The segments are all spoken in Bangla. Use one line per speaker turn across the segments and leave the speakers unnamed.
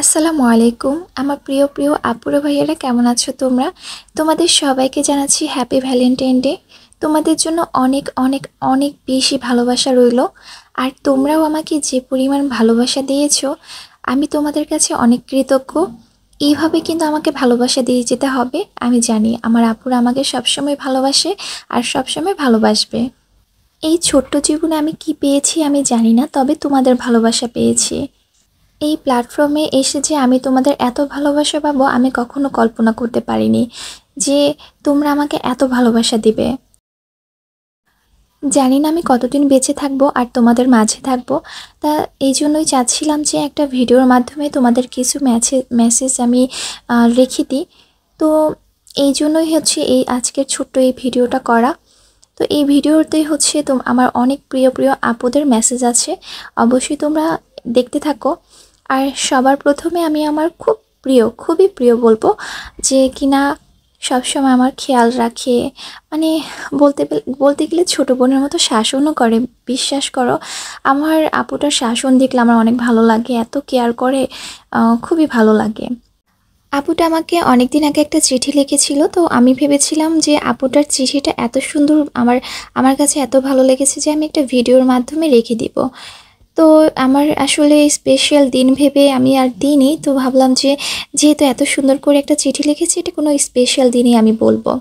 আসসালামু আলাইকুম আমার প্রিয় প্রিয় আপুরা ভাইয়েরা কেমন আছো তোমরা? তোমাদের সবাইকে জানাচ্ছি হ্যাপি ভ্যালেন্টাইন ডে। তোমাদের জন্য অনেক অনেক অনেক বেশি ভালোবাসা রইলো। আর তোমরাও আমাকে যে পরিমাণ ভালোবাসা দিয়েছো আমি তোমাদের কাছে অনেক কৃতজ্ঞ। এইভাবে কিন্তু আমাকে ভালোবাসা দিয়ে যেতে হবে। আমি জানি আমার আপুরা আমাকে সবসময় ভালোবাসে আর সবসময় ভালোবাসবে। এই ছোট্ট জীবনে আমি কি পেয়েছি আমি জানি না, তবে তোমাদের ভালোবাসা পেয়েছি। এই প্ল্যাটফর্মে এসে যে আমি তোমাদের এত ভালোবাসা পাবো আমি কখনো কল্পনা করতে পারিনি যে তোমরা আমাকে এত ভালোবাসা দিবে। জানি না আমি কতদিন বেঁচে থাকবো আর তোমাদের মাঝে থাকবো। তা এই জন্যই চাচ্ছিলাম যে একটা ভিডিওর মাধ্যমে তোমাদের কিছু মেসেজ আমি রেখে দিই। তো এই জন্যই হচ্ছে এই আজকের ছোট্ট এই ভিডিওটা করা। তো এই ভিডিওতে হচ্ছে আমার অনেক প্রিয় প্রিয় আপুদের মেসেজ আছে, অবশ্যই তোমরা দেখতে থাকো। আর সবার প্রথমে আমি আমার খুবই প্রিয় বলবো, যে কিনা সবসময় আমার খেয়াল রাখে, মানে বলতে গেলে ছোটো বোনের মতো শাসনও করে। বিশ্বাস করো, আমার আপুটার শাসন দেখলে আমার অনেক ভালো লাগে, এত কেয়ার করে, খুবই ভালো লাগে। আপুটা আমাকে অনেক দিন আগে একটা চিঠি লিখেছিল, তো আমি ভেবেছিলাম যে আপুটার চিঠিটা এত সুন্দর, আমার কাছে এত ভালো লেগেছে যে আমি একটা ভিডিওর মাধ্যমে রেখে দিব। তো আমার আসলে স্পেশাল দিন ভেবে আমি আর দিইনি, তো ভাবলাম যে যেহেতু এত সুন্দর করে একটা চিঠি লিখেছি এটা কোনো স্পেশাল দিনই আমি বলবো।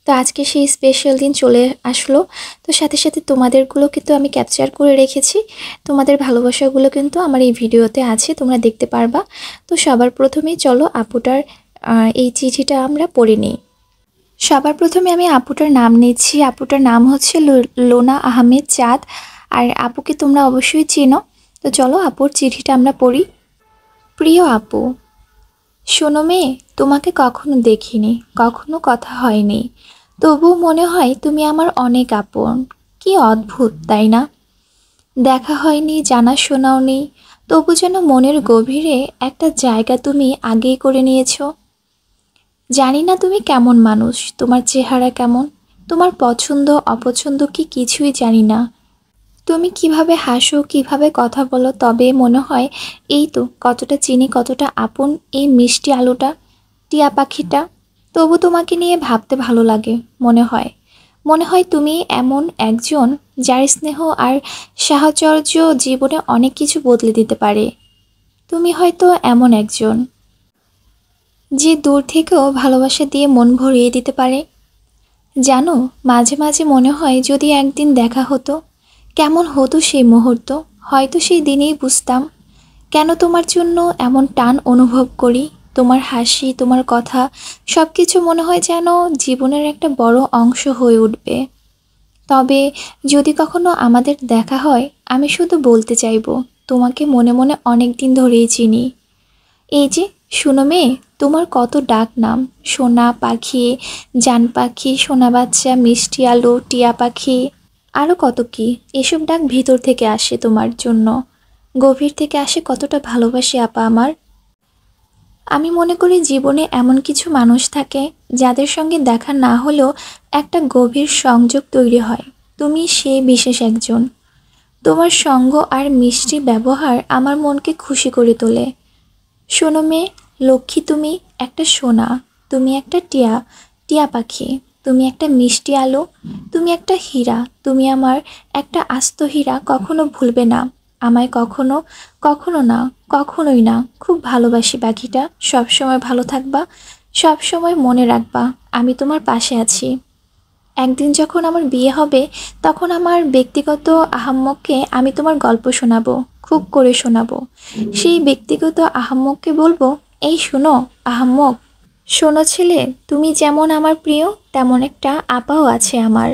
তো আজকে সেই স্পেশাল দিন চলে আসলো। তো সাথে সাথে তোমাদেরগুলো কিন্তু আমি ক্যাপচার করে রেখেছি, তোমাদের ভালোবাসাগুলো কিন্তু আমার এই ভিডিওতে আছে, তোমরা দেখতে পারবা। তো সবার প্রথমেই চলো আপুটার এই চিঠিটা আমরা পড়ে নিই। সবার প্রথমে আমি আপুটার নাম নিচ্ছি। আপুটার নাম হচ্ছে লোনা আহমেদ চাঁদ। আর আপুকে তোমরা অবশ্যই চেনো। তো চলো আপুর চিঠিটা আমরা পড়ি। প্রিয় আপু, শোনো মেয়ে, তোমাকে কখনো দেখিনি, কখনো কথা হয়নি, তবুও মনে হয় তুমি আমার অনেক আপন। কি অদ্ভুত তাই না? দেখা হয়নি, জানাশোনাও নেই, তবু যেন মনের গভীরে একটা জায়গা তুমি আগেই করে নিয়েছো। জানি না তুমি কেমন মানুষ, তোমার চেহারা কেমন, তোমার পছন্দ অপছন্দ কি কিছুই জানি না। তুমি কিভাবে হাসো, কিভাবে কথা বলো, তবে মনে হয় এই তো কতটা চিনি, কতটা আপন এই মিষ্টি আলুটা, টিয়া পাখিটা। তবু তোমাকে নিয়ে ভাবতে ভালো লাগে। মনে হয় তুমি এমন একজন যার স্নেহ আর সাহচর্য জীবনে অনেক কিছু বদলে দিতে পারে। তুমি হয়তো এমন একজন যে দূর থেকেও ভালোবাসা দিয়ে মন ভরিয়ে দিতে পারে। জানো, মাঝে মাঝে মনে হয় যদি একদিন দেখা হতো, কেমন হতো সেই মুহূর্ত। হয়তো সেই দিনেই বুঝতাম কেন তোমার জন্য এমন টান অনুভব করি। তোমার হাসি, তোমার কথা, সব কিছু মনে হয় যেন জীবনের একটা বড় অংশ হয়ে উঠবে। তবে যদি কখনো আমাদের দেখা হয়, আমি শুধু বলতে চাইবো তোমাকে মনে মনে অনেক দিন ধরেই চিনি। এই যে শুনো মেয়ে, তোমার কত ডাক নাম, সোনা পাখি, জান পাখি, সোনা বাচ্চা, মিষ্টি আলু, টিয়া পাখি, আরও কত কি। এসব ডাক ভিতর থেকে আসে তোমার জন্য, গভীর থেকে আসে। কতটা ভালোবাসি আপা আমার। আমি মনে করি জীবনে এমন কিছু মানুষ থাকে যাদের সঙ্গে দেখা না হলেও একটা গভীর সংযোগ তৈরি হয়। তুমি সেই বিশেষ একজন। তোমার সঙ্গ আর মিষ্টি ব্যবহার আমার মনকে খুশি করে তোলে। শোনো মেয়ে, লক্ষ্মী তুমি একটা সোনা, তুমি একটা টিয়া টিয়া পাখি, তুমি একটা মিষ্টি আলো, তুমি একটা হীরা, তুমি আমার একটা আস্ত হীরা। কখনো ভুলবে না আমায়, কখনো, কখনো না, কখনোই না। খুব ভালোবাসি পাখিটা, সবসময় ভালো থাকবা, সবসময় মনে রাখবা আমি তোমার পাশে আছি। একদিন যখন আমার বিয়ে হবে তখন আমার ব্যক্তিগত আহাম্মককে আমি তোমার গল্প শোনাবো, খুব করে শোনাবো। সেই ব্যক্তিগত আহাম্মককে বলবো, এই শোনো আহাম্মক, শোনো ছেলে, তুমি যেমন আমার প্রিয় তেমন একটা আপাও আছে আমার।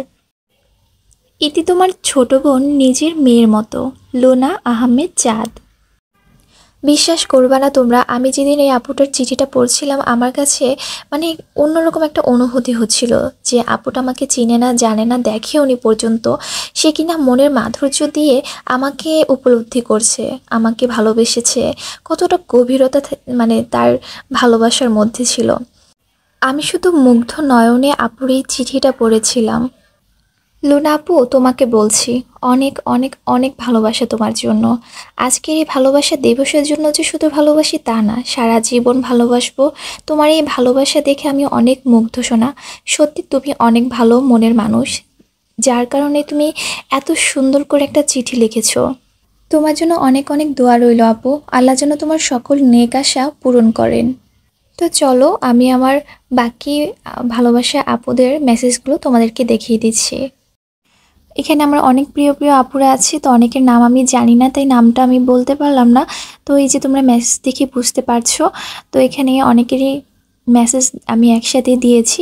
এটি তোমার ছোট বোন নিজের মেয়ের মতো, লোনা আহমেদ চাঁদ। বিশ্বাস করবা না তোমরা, আমি যেদিন এই আপুটার চিঠিটা পড়ছিলাম আমার কাছে মানে অন্যরকম একটা অনুভূতি হচ্ছিল যে আপুটা আমাকে চিনে না, জানে না, দেখেওনি পর্যন্ত। সে কিনা মনের মাধুর্য দিয়ে আমাকে উপলব্ধি করছে, আমাকে ভালোবেসেছে। কতটা গভীরতা মানে তার ভালোবাসার মধ্যে ছিল। আমি শুধু মুগ্ধ নয়নে আপুর এই চিঠিটা পড়েছিলাম। লুনা আপু, তোমাকে বলছি, অনেক অনেক অনেক ভালোবাসা তোমার জন্য। আজকের এই ভালোবাসা দিবসের জন্য যে শুধু ভালোবাসি তা না, সারা জীবন ভালোবাসবো। তোমার এই ভালোবাসা দেখে আমি অনেক মুগ্ধ শোনা। সত্যি তুমি অনেক ভালো মনের মানুষ, যার কারণে তুমি এত সুন্দর করে একটা চিঠি লিখেছো। তোমার জন্য অনেক অনেক দোয়া রইল আপু। আল্লাহ যেন তোমার সকল নেক আশা পূরণ করেন। তো চলো, আমি আমার বাকি ভালোবাসা আপুদের মেসেজগুলো তোমাদেরকে দেখিয়ে দিচ্ছি। এখানে আমার অনেক প্রিয় প্রিয় আপুরা আছে, তো অনেকের নাম আমি জানি না, তাই নামটা আমি বলতে পারলাম না। তো এই যে তোমরা মেসেজ দেখে বুঝতে পারছো, তো এখানে অনেকেরই মেসেজ আমি একসাথে দিয়েছি।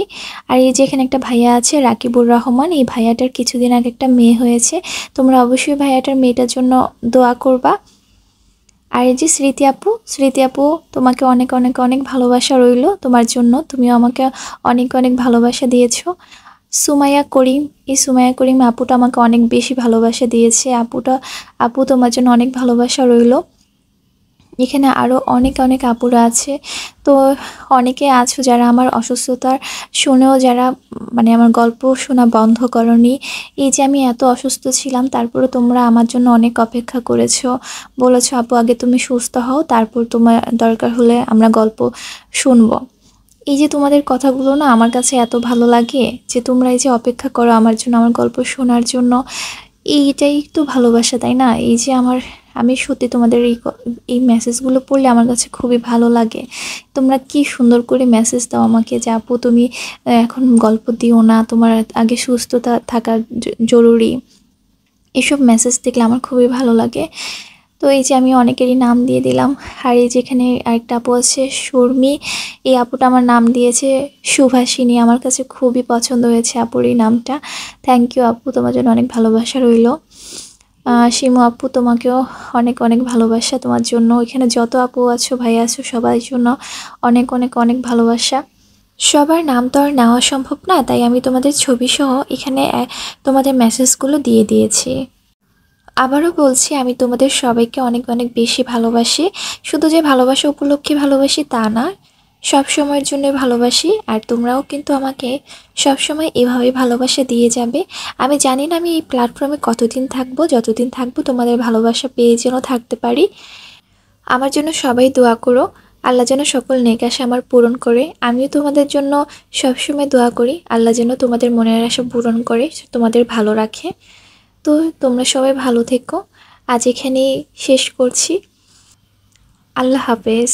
আর এই যে এখানে একটা ভাইয়া আছে রাকিবুর রহমান, এই ভাইয়াটার কিছুদিন আগে একটা মেয়ে হয়েছে। তোমরা অবশ্যই ভাইয়াটার মেয়েটার জন্য দোয়া করবা। আর এই যে স্মৃতি আপু, তোমাকে অনেক অনেক অনেক ভালোবাসা রইলো তোমার জন্য, তুমিও আমাকে অনেক অনেক ভালোবাসা দিয়েছো। সুমাইয়া করিম, এই সুমাইয়া করিম আপুটা আমাকে অনেক বেশি ভালোবাসা দিয়েছে। আপু তোমার জন্য অনেক ভালোবাসা রইলো। এখানে আরও অনেক অনেক আপুরা আছে। তো অনেকে আছো যারা আমার অসুস্থতার শুনেও যারা মানে আমার গল্প শোনা বন্ধ করনি। এই যে আমি এত অসুস্থ ছিলাম, তারপরে তোমরা আমার জন্য অনেক অপেক্ষা করেছো, বলেছো আপু আগে তুমি সুস্থ হও, তারপর তোমার দরকার হলে আমরা গল্প শুনবো। এই যে তোমাদের কথাগুলো না আমার কাছে এত ভালো লাগে, যে তোমরা এই যে অপেক্ষা করো আমার জন্য, আমার গল্প শোনার জন্য। এইটাই তো ভালোবাসা, তাই না? এই যে আমি সত্যি তোমাদের এই মেসেজগুলো পড়লে আমার কাছে খুবই ভালো লাগে। তোমরা কি সুন্দর করে মেসেজ দাও আমাকে যে আপু তুমি এখন গল্প দিও না, তোমার আগে সুস্থতা থাকা জরুরি। এসব মেসেজ দেখলে আমার খুবই ভালো লাগে। তো এই যে আমি অনেকেরই নাম দিয়ে দিলাম। আর এই যেখানে আরেকটা আপু আছে শর্মি, এই আপুটা আমার নাম দিয়েছে সুভাষিনী। আমার কাছে খুবই পছন্দ হয়েছে আপুর এই নামটা। থ্যাংক ইউ আপু, তোমার জন্য অনেক ভালোবাসা রইল। শিমু আপু, তোমাকেও অনেক অনেক ভালোবাসা তোমার জন্য। এখানে যত আপু আছো ভাই আছো সবার জন্য অনেক অনেক অনেক ভালোবাসা। সবার নাম তো আর নেওয়া সম্ভব না, তাই আমি তোমাদের ছবি সহ এখানে তোমাদের মেসেজগুলো দিয়ে দিয়েছি। আবারও বলছি, আমি তোমাদের সবাইকে অনেক অনেক বেশি ভালোবাসি। শুধু যে ভালোবাসা উপলক্ষে ভালোবাসি তা না, সব সময়ের জন্য ভালোবাসি। আর তোমরাও কিন্তু আমাকে সব সময় এভাবে ভালোবাসা দিয়ে যাবে। আমি জানি না আমি এই প্ল্যাটফর্মে কতদিন থাকবো, যতদিন থাকবো তোমাদের ভালোবাসা পেয়ে যেন থাকতে পারি। আমার জন্য সবাই দোয়া করো, আল্লাহ যেন সকল নেক আশা আমার পূরণ করে। আমিও তোমাদের জন্য সবসময় দোয়া করি, আল্লাহ যেন তোমাদের মনের আশা পূরণ করে, তোমাদের ভালো রাখে। তো তোমরা সবাই ভালো থেকো। আজ এখানেই শেষ করছি। আল্লাহ হাফেজ।